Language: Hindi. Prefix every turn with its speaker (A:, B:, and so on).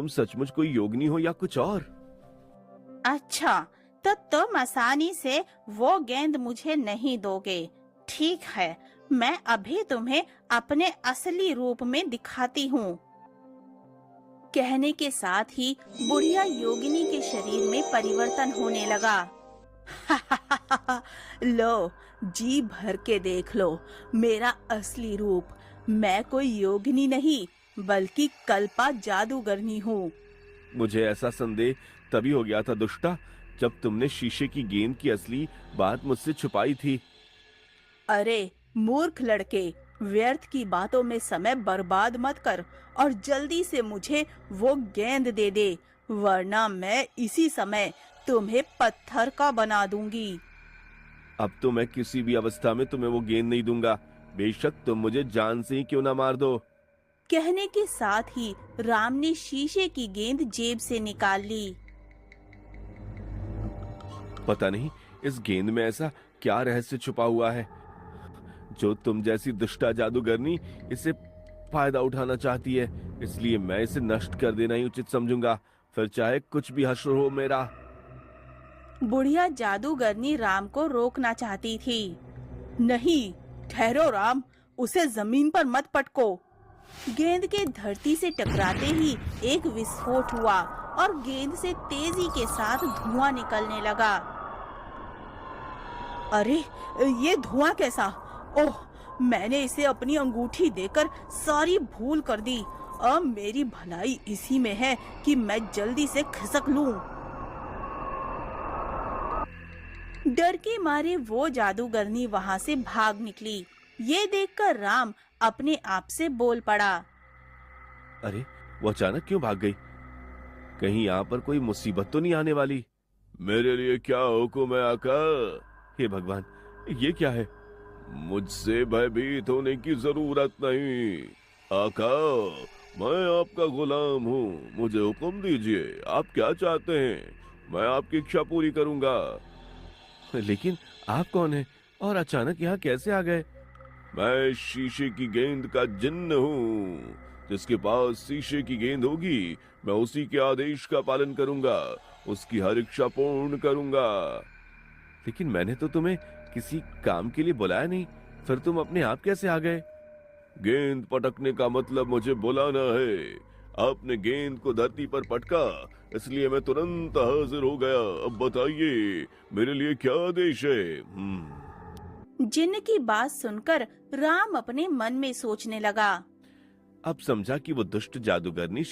A: तुम सचमुच कोई योगिनी हो या कुछ और?
B: अच्छा, तो तुम आसानी से वो गेंद मुझे नहीं दोगे। ठीक है, मैं अभी तुम्हें अपने असली रूप में दिखाती हूँ। कहने के साथ ही बुढ़िया योगिनी के शरीर में परिवर्तन होने लगा। लो, जी भर के देख लो मेरा असली रूप। मैं कोई योगिनी नहीं, बल्कि कल्पा जादूगरनी हूँ।
A: मुझे ऐसा संदेह तभी हो गया था दुष्टा, जब तुमने शीशे की गेंद की असली बात मुझसे छुपाई थी।
B: अरे मूर्ख लड़के, व्यर्थ की बातों में समय बर्बाद मत कर और जल्दी से मुझे वो गेंद दे दे, वरना मैं इसी समय तुम्हें पत्थर का बना दूंगी।
A: अब तो मैं किसी भी अवस्था में तुम्हें वो गेंद नहीं दूंगा, बेशक तुम मुझे जान से ही क्यों ना मार दो।
B: कहने के साथ ही राम ने शीशे की गेंद जेब से निकाल ली।
A: पता नहीं इस गेंद में ऐसा क्या रहस्य छुपा हुआ है जो तुम जैसी दुष्टा जादूगरनी इसे फायदा उठाना चाहती है। इसलिए मैं इसे नष्ट कर देना ही उचित समझूंगा, फिर चाहे कुछ भी हश्र हो मेरा।
B: बुढ़िया जादूगरनी राम को रोकना चाहती थी। नहीं, ठहरो राम, उसे जमीन पर मत पटको। गेंद के धरती से टकराते ही एक विस्फोट हुआ और गेंद से तेजी के साथ धुआं निकलने लगा। अरे, ये धुआं कैसा? ओह, मैंने इसे अपनी अंगूठी देकर सारी भूल कर दी। अब मेरी भलाई इसी में है कि मैं जल्दी से खिसक लूं। डर के मारे वो जादूगरनी वहां से भाग निकली। ये देखकर राम अपने आप से बोल पड़ा।
A: अरे, वो अचानक क्यों भाग गई? कहीं यहाँ पर कोई मुसीबत तो नहीं आने वाली? मेरे लिए क्या हुक्म है आका? हे भगवान, ये क्या है? मुझसे भयभीत होने की जरूरत नहीं आका, मैं आपका गुलाम हूँ। मुझे हुक्म दीजिए, आप क्या चाहते हैं? मैं आपकी इच्छा पूरी करूंगा। लेकिन आप कौन हैं और अचानक यहाँ कैसे आ गए? मैं शीशे की गेंद का जिन्न हूँ। जिसके पास शीशे की गेंद होगी, मैं उसी के आदेश का पालन करूंगा, उसकी हर इच्छा पूर्ण करूंगा। लेकिन मैंने तो तुम्हें किसी काम के लिए बुलाया नहीं, फिर तुम अपने आप कैसे आ गए? गेंद पटकने का मतलब मुझे बुलाना है। आपने गेंद को धरती पर पटका, इसलिए मैं तुरंत हाजिर हो गया। अब बताइए, मेरे लिए क्या आदेश है?
B: जिन्न की बात सुनकर राम अपने मन में सोचने लगा।
A: अब समझा कि वो दुष्ट जादूगरनी